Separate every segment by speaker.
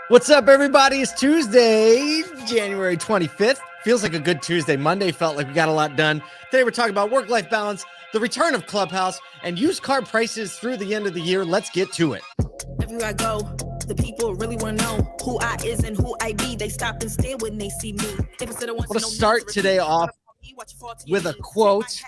Speaker 1: What's up, everybody? It's Tuesday, January 25th. Feels like a good Tuesday. Monday felt like we got a lot done. Today we're talking about work-life balance, the return of Clubhouse, and used car prices through the end of the year. Let's get to it.
Speaker 2: Everywhere I go, the people really want to know who I is and who I be. They stop and stare when they see me.
Speaker 1: I want to start today off with a quote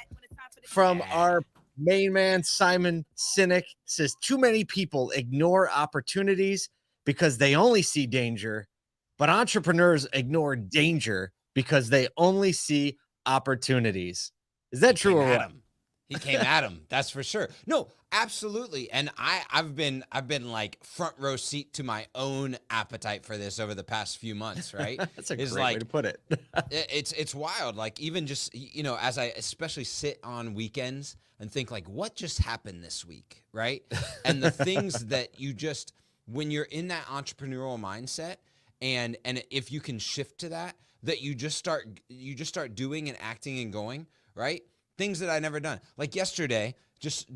Speaker 1: from our main man, Simon Sinek. It says, "Too many people ignore opportunities because they only see danger, but entrepreneurs ignore danger because they only see opportunities." Is that true or what?
Speaker 3: He came at him. That's for sure. No, absolutely. And I've been like front row seat to my own appetite for this over the past few months, right?
Speaker 1: That's a great way to put it.
Speaker 3: It's wild. Like, even just, as I especially sit on weekends and think, like, what just happened this week, right? And the things that you just, when you're in that entrepreneurial mindset, and if you can shift to that you just start doing and acting and going, right? Things that I never done. Like yesterday, just,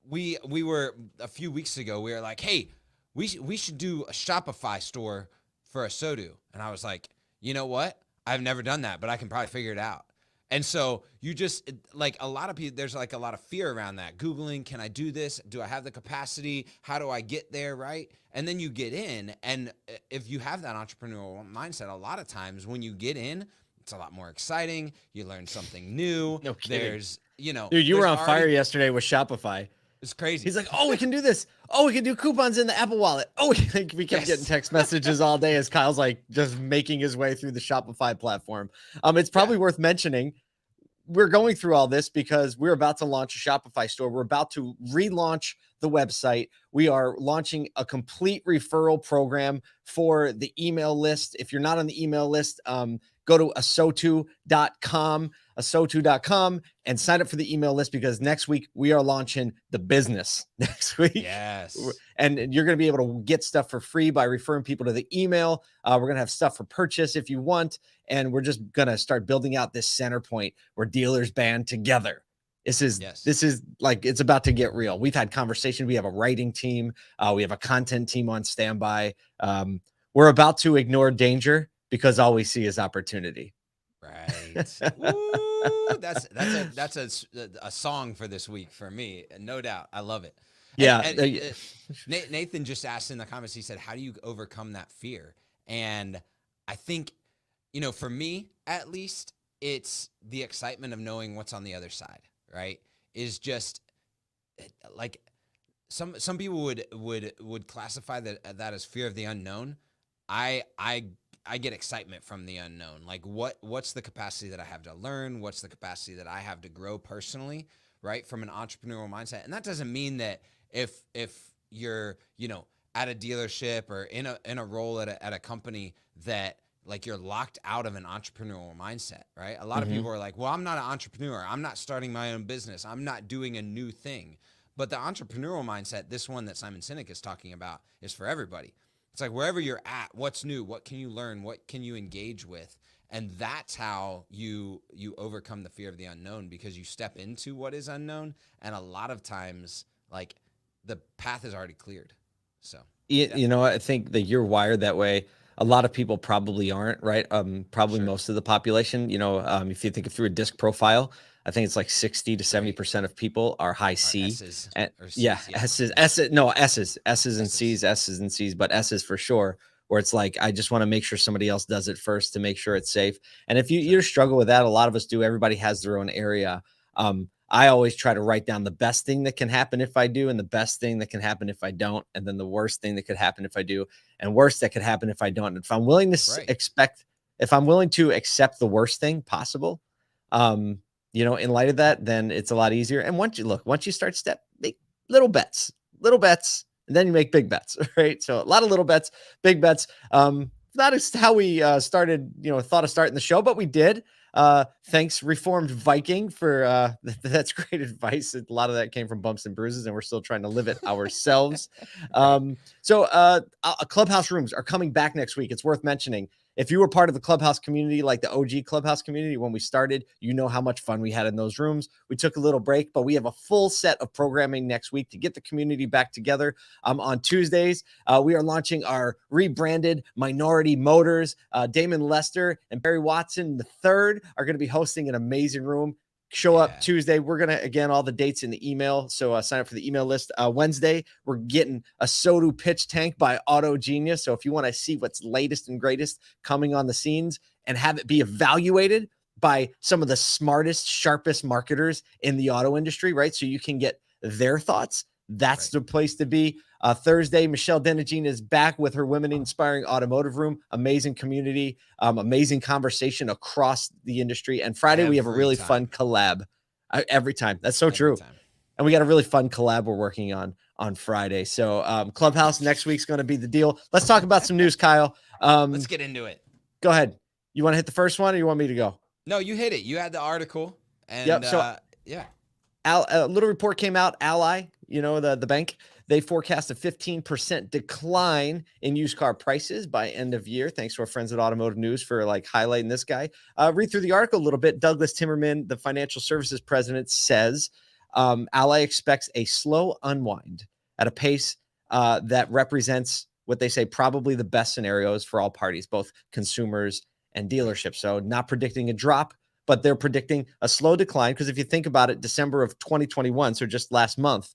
Speaker 3: we were, a few weeks ago, we were like, hey, we should do a Shopify store for ASOTU. And I was like, you know what? I've never done that, but I can probably figure it out. And so you just, like, a lot of people, there's like a lot of fear around that. Googling, can I do this? Do I have the capacity? How do I get there, right? And then you get in, and if you have that entrepreneurial mindset, a lot of times when you get in, it's a lot more exciting. You learn something new.
Speaker 1: No kidding.
Speaker 3: There's,
Speaker 1: Dude, you were on fire yesterday with Shopify.
Speaker 3: It's crazy.
Speaker 1: He's like, oh, we can do this. Oh, we can do coupons in the Apple Wallet. Oh, we kept getting text messages all day as Kyle's like just making his way through the Shopify platform. It's probably worth mentioning, we're going through all this because we're about to launch a Shopify store. We're about to relaunch the website. We are launching a complete referral program for the email list. If you're not on the email list, go to ASOTU.com, and sign up for the email list, because next week we are launching the business next week.
Speaker 3: Yes.
Speaker 1: And you're going to be able to get stuff for free by referring people to the email. We're going to have stuff for purchase if you want. And we're just going to start building out this center point where dealers band together. This is like, it's about to get real. We've had conversation. We have a writing team. We have a content team on standby. We're about to ignore danger because all we see is opportunity.
Speaker 3: Right. Woo, that's a song for this week for me, no doubt. I love it.
Speaker 1: Yeah.
Speaker 3: Nathan just asked in the comments, he said, how do you overcome that fear? And I think, for me, at least, it's the excitement of knowing what's on the other side, right? Is just like, some people would classify that as fear of the unknown. I get excitement from the unknown. Like, what's the capacity that I have to learn? What's the capacity that I have to grow personally, right? From an entrepreneurial mindset. And that doesn't mean that if you're, at a dealership or in a role at a company, that like you're locked out of an entrepreneurial mindset, right? A lot of people are like, well, I'm not an entrepreneur. I'm not starting my own business. I'm not doing a new thing. But the entrepreneurial mindset, this one that Simon Sinek is talking about, is for everybody. It's like, wherever you're at, what's new? What can you learn? What can you engage with? And that's how you overcome the fear of the unknown, because you step into what is unknown. And a lot of times, like, the path is already cleared. So,
Speaker 1: I think that you're wired that way. A lot of people probably aren't, right? Probably most of the population, if you think through a disc profile, I think it's like 60 to 70% of people are high C.
Speaker 3: S's
Speaker 1: and
Speaker 3: C's,
Speaker 1: S's and C's, but S's for sure, where it's like, I just want to make sure somebody else does it first to make sure it's safe. And if you struggle with that, a lot of us do. Everybody has their own area. I always try to write down the best thing that can happen if I do, and the best thing that can happen if I don't, and then the worst thing that could happen if I do, and worst that could happen if I don't. And if I'm willing to accept the worst thing possible, in light of that, then it's a lot easier. And once you start make little bets, and then you make big bets, right? So a lot of little bets, big bets. Not as how we started, thought of starting the show, but we did. Thanks, Reformed Viking, for that's great advice. A lot of that came from bumps and bruises, and we're still trying to live it ourselves. So Clubhouse rooms are coming back next week. It's worth mentioning. If you were part of the Clubhouse community, like the OG Clubhouse community, when we started, you know how much fun we had in those rooms. We took a little break, but we have a full set of programming next week to get the community back together. On Tuesdays, we are launching our rebranded Minority Motors. Damon Lester and Barry Watson III are going to be hosting an amazing room. Show up Tuesday. We're going to, again, all the dates in the email. So sign up for the email list. Wednesday, we're getting a ASOTU pitch tank by Auto Genius. So if you want to see what's latest and greatest coming on the scenes and have it be evaluated by some of the smartest, sharpest marketers in the auto industry, right? So you can get their thoughts. That's the place to be. Thursday, Michelle Denegine is back with her Women Inspiring Automotive Room. Amazing community, amazing conversation across the industry. And Friday, we have a really fun collab. Every time. That's so true. And we got a really fun collab we're working on Friday. So Clubhouse next week's going to be the deal. Let's talk about some news, Kyle.
Speaker 3: Let's get into it.
Speaker 1: Go ahead. You want to hit the first one, or you want me to go?
Speaker 3: No, you hit it. You had the article. And
Speaker 1: a little report came out. Ally, the bank, they forecast a 15% decline in used car prices by end of year. Thanks to our friends at Automotive News for highlighting this guy. Read through the article a little bit. Douglas Timmerman, the financial services president, says Ally expects a slow unwind at a pace that represents what they say probably the best scenarios for all parties, both consumers and dealerships. So not predicting a drop, but they're predicting a slow decline. Because if you think about it, December of 2021, so just last month,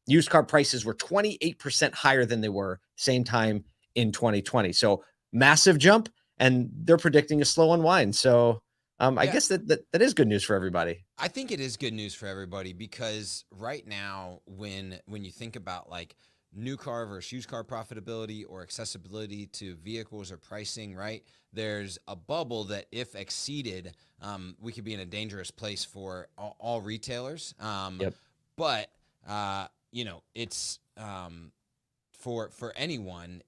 Speaker 1: used car prices were 28% higher than they were same time in 2020. So massive jump, and they're predicting a slow unwind. So I guess that is good news for everybody.
Speaker 3: I think it is good news for everybody because right now, when you think about new car versus used car profitability or accessibility to vehicles or pricing, right? There's a bubble that if exceeded, we could be in a dangerous place for all retailers. But it's for anyone,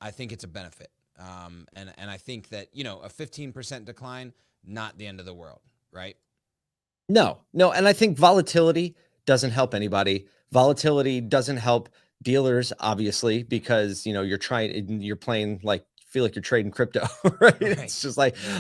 Speaker 3: I think it's a benefit. And I think that, a 15% decline, not the end of the world, right?
Speaker 1: No. And I think volatility doesn't help anybody. Volatility doesn't help dealers, obviously, because, you're playing feel like you're trading crypto, right? It's just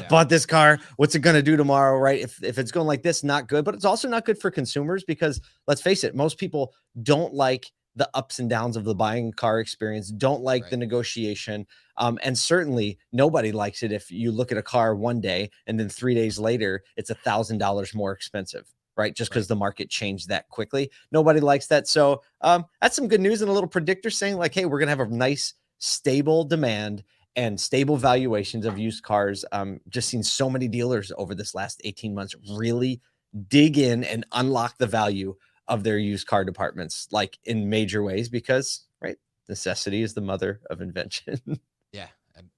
Speaker 1: bought this car. What's it going to do tomorrow, right? If it's going like this, not good, but it's also not good for consumers because let's face it, most people don't like the ups and downs of the buying car experience, don't like the negotiation. And certainly nobody likes it if you look at a car one day and then 3 days later, it's $1,000 more expensive, right? Just because the market changed that quickly. Nobody likes that. So that's some good news and a little predictor saying hey, we're going to have a nice, stable demand and stable valuations of used cars. Just seen so many dealers over this last 18 months really dig in and unlock the value of their used car departments, in major ways, because necessity is the mother of invention.
Speaker 3: Yeah,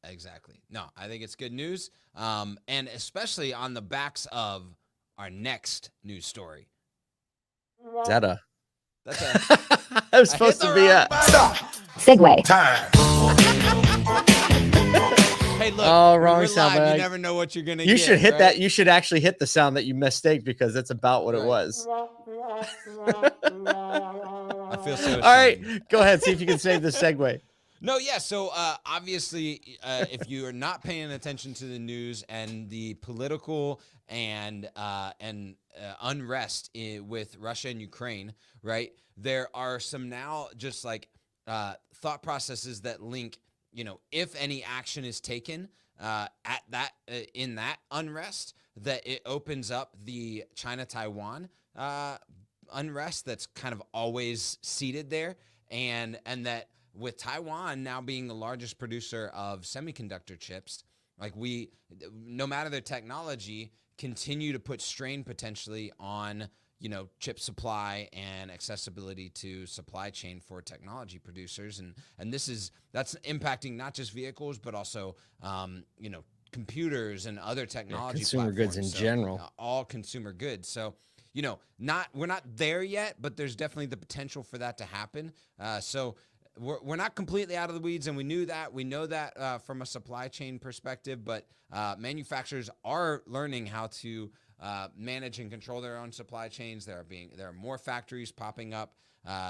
Speaker 3: exactly. No, I think it's good news. And especially on the backs of our next news story.
Speaker 1: Is that
Speaker 3: that's
Speaker 1: I was supposed to be
Speaker 4: segue
Speaker 3: time. Hey, look,
Speaker 1: wrong sound.
Speaker 3: Live, you never know what you're gonna.
Speaker 1: You should hit that. You should actually hit the sound that you mistaked because that's about what it was.
Speaker 3: I feel so ashamed.
Speaker 1: All right, go ahead. See if you can save the segue.
Speaker 3: No, yeah. So obviously, if you are not paying attention to the news and the political and unrest with Russia and Ukraine, right? There are some now just thought processes that link. If any action is taken in that unrest, that it opens up the China-Taiwan unrest that's kind of always seated there, and that with Taiwan now being the largest producer of semiconductor chips, no matter their technology, continue to put strain potentially on chip supply and accessibility to supply chain for technology producers. And that's impacting not just vehicles, but also, computers and other technology
Speaker 1: consumer goods in general,
Speaker 3: all consumer goods. So, we're not there yet, but there's definitely the potential for that to happen. So we're not completely out of the weeds, and we know that from a supply chain perspective, but manufacturers are learning how to manage and control their own supply chains. There are more factories popping up.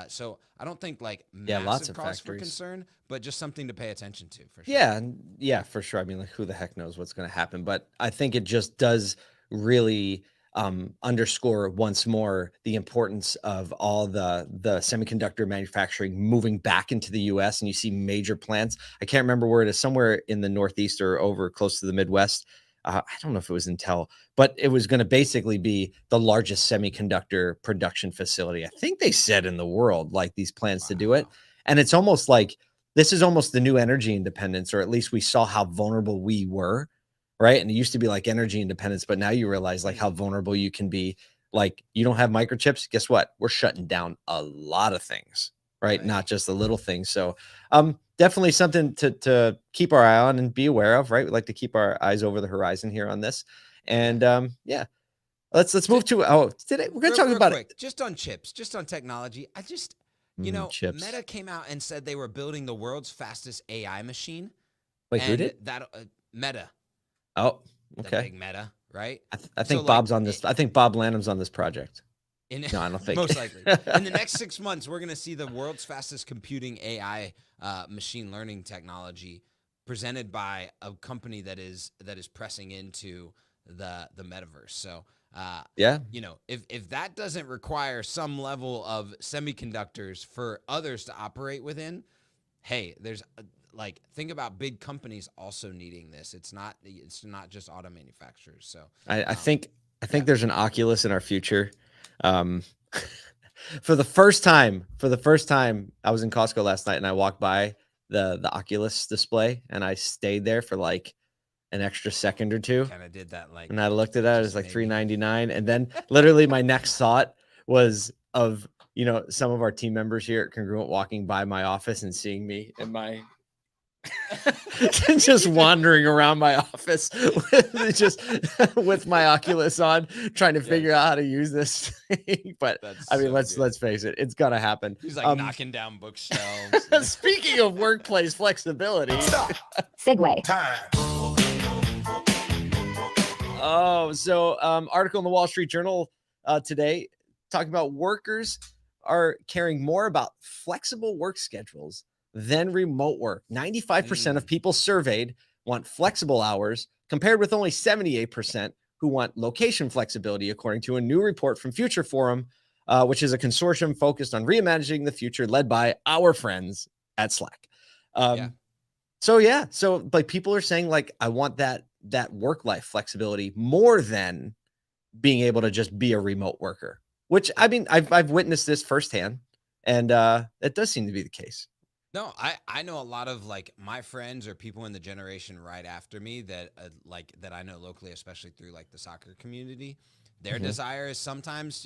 Speaker 3: So I don't think like massive
Speaker 1: lots of
Speaker 3: cause for
Speaker 1: factories.
Speaker 3: concern, but just something to pay attention to for sure.
Speaker 1: Yeah, for sure. I mean, like, who the heck knows what's going to happen? But I think it just does really underscore once more the importance of all the semiconductor manufacturing moving back into the U.S. And you see major plants. I can't remember where it is, somewhere in the Northeast or over close to the Midwest. I don't know if it was Intel, but it was going to basically be the largest semiconductor production facility, I think they said, in the world, like these plans to do it. And it's almost like this is almost the new energy independence, or at least we saw how vulnerable we were, right? And it used to be like energy independence, but now you realize like how vulnerable you can be. Like, you don't have microchips, guess what? We're shutting down a lot of things, right? Not just the little things. So definitely something to keep our eye on and be aware of, right? We like to keep our eyes over the horizon here on this. And yeah, let's move to, today we're going to talk about
Speaker 3: it. Just on chips, just on technology.
Speaker 1: chips.
Speaker 3: Meta came out and said they were building the world's fastest AI machine.
Speaker 1: Wait, who did?
Speaker 3: Meta.
Speaker 1: Oh,
Speaker 3: The
Speaker 1: okay.
Speaker 3: big Meta, right?
Speaker 1: I think Bob's on this. I think Bob Lanham's on this project. No, I don't think.
Speaker 3: Most likely. In the next 6 months, we're going to see the world's fastest computing AI machine learning technology presented by a company that is pressing into the metaverse. So,
Speaker 1: yeah,
Speaker 3: if that doesn't require some level of semiconductors for others to operate within, hey, there's think about big companies also needing this. It's not just auto manufacturers. So
Speaker 1: I think there's an Oculus in our future. For the first time, I was in Costco last night and I walked by the Oculus display and I stayed there for like an extra second or two.
Speaker 3: Kind of did that,
Speaker 1: and I looked at it was like $3.99, and then literally my next thought was of some of our team members here at Congruent walking by my office and seeing me in my just wandering around my office with my Oculus on, trying to figure out how to use this thing. But I mean, let's face it, it's gonna happen.
Speaker 3: He's like knocking down bookshelves.
Speaker 1: Speaking of workplace flexibility,
Speaker 4: segue
Speaker 5: time.
Speaker 1: Article in the Wall Street Journal today talking about workers are caring more about flexible work schedules than remote work. 95% of people surveyed want flexible hours, compared with only 78% who want location flexibility, according to a new report from Future Forum, which is a consortium focused on reimagining the future, led by our friends at Slack. So like people are saying like, I want that work-life flexibility more than being able to just be a remote worker, which I mean, I've witnessed this firsthand, and it does seem to be the case.
Speaker 3: No, I know a lot of like my friends or people in the generation right after me that that I know locally, especially through like the soccer community. Their desire is sometimes,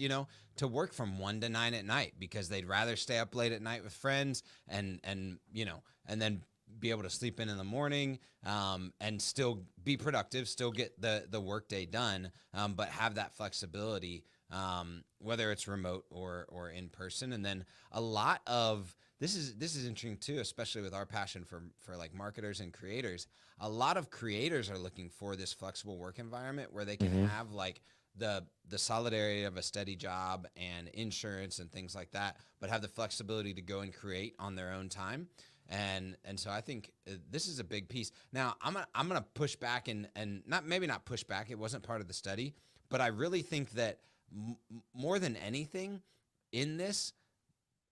Speaker 3: to work from 1 to 9 at night because they'd rather stay up late at night with friends and then be able to sleep in the morning and still be productive, still get the workday done, but have that flexibility, whether it's remote or in person. And then a lot of this is interesting too, especially with our passion for like marketers and creators. A lot of creators are looking for this flexible work environment where they can have like the solidarity of a steady job and insurance and things like that, but have the flexibility to go and create on their own time. And so I think this is a big piece. Now I'm gonna push back and not push back. It wasn't part of the study, but I really think that more than anything in this,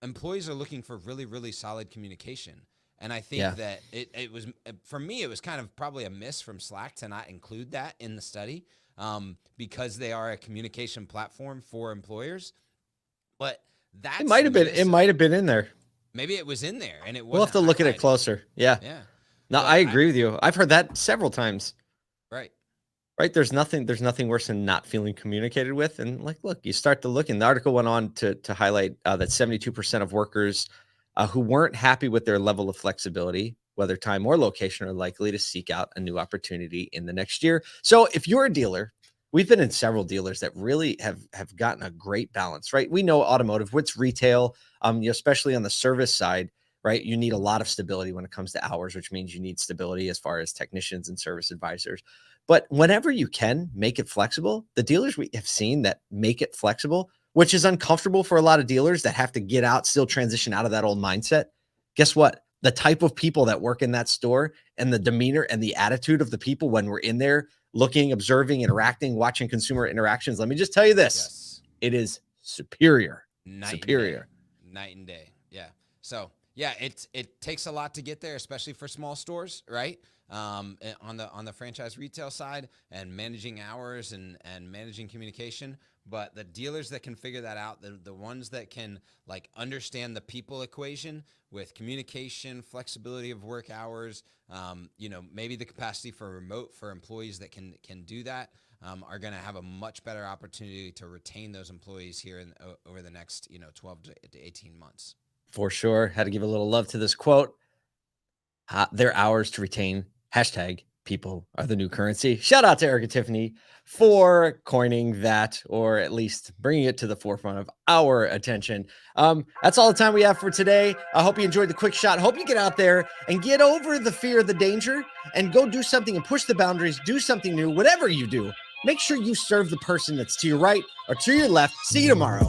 Speaker 3: employees are looking for really, really solid communication. And I think that it was, for me, it was kind of probably a miss from Slack to not include that in the study because they are a communication platform for employers. But it might have
Speaker 1: been in there.
Speaker 3: Maybe it was in there and it wasn't.
Speaker 1: We'll have to look at it closer. Yeah. No, I agree with you. I've heard that several times. Right. There's nothing worse than not feeling communicated with. And like, look, you start to look, and the article went on to highlight that 72% of workers who weren't happy with their level of flexibility, whether time or location, are likely to seek out a new opportunity in the next year. So if you're a dealer, we've been in several dealers that really have gotten a great balance, right? We know automotive, what's retail, especially on the service side, right? You need a lot of stability when it comes to hours, which means you need stability as far as technicians and service advisors. But whenever you can make it flexible, the dealers we have seen that make it flexible, which is uncomfortable for a lot of dealers that have to get out, still transition out of that old mindset. Guess what? The type of people that work in that store and the demeanor and the attitude of the people when we're in there looking, observing, interacting, watching consumer interactions. Let me just tell you this. It is superior. Superior.
Speaker 3: Night and day. Yeah. So yeah, it takes a lot to get there, especially for small stores, right? On the franchise retail side and managing hours and managing communication. But the dealers that can figure that out, the ones that can like understand the people equation with communication, flexibility of work hours, maybe the capacity for remote for employees that can do that, are going to have a much better opportunity to retain those employees here over the next 12 to 18 months.
Speaker 1: For sure. Had to give a little love to this quote. Their hours to retain. #people are the new currency. Shout out to Eric and Tiffany for coining that, or at least bringing it to the forefront of our attention. That's all the time we have for today. I hope you enjoyed the quick shot. Hope you get out there and get over the fear, the danger, and go do something and push the boundaries, do something new. Whatever you do, make sure you serve the person that's to your right or to your left. See you tomorrow.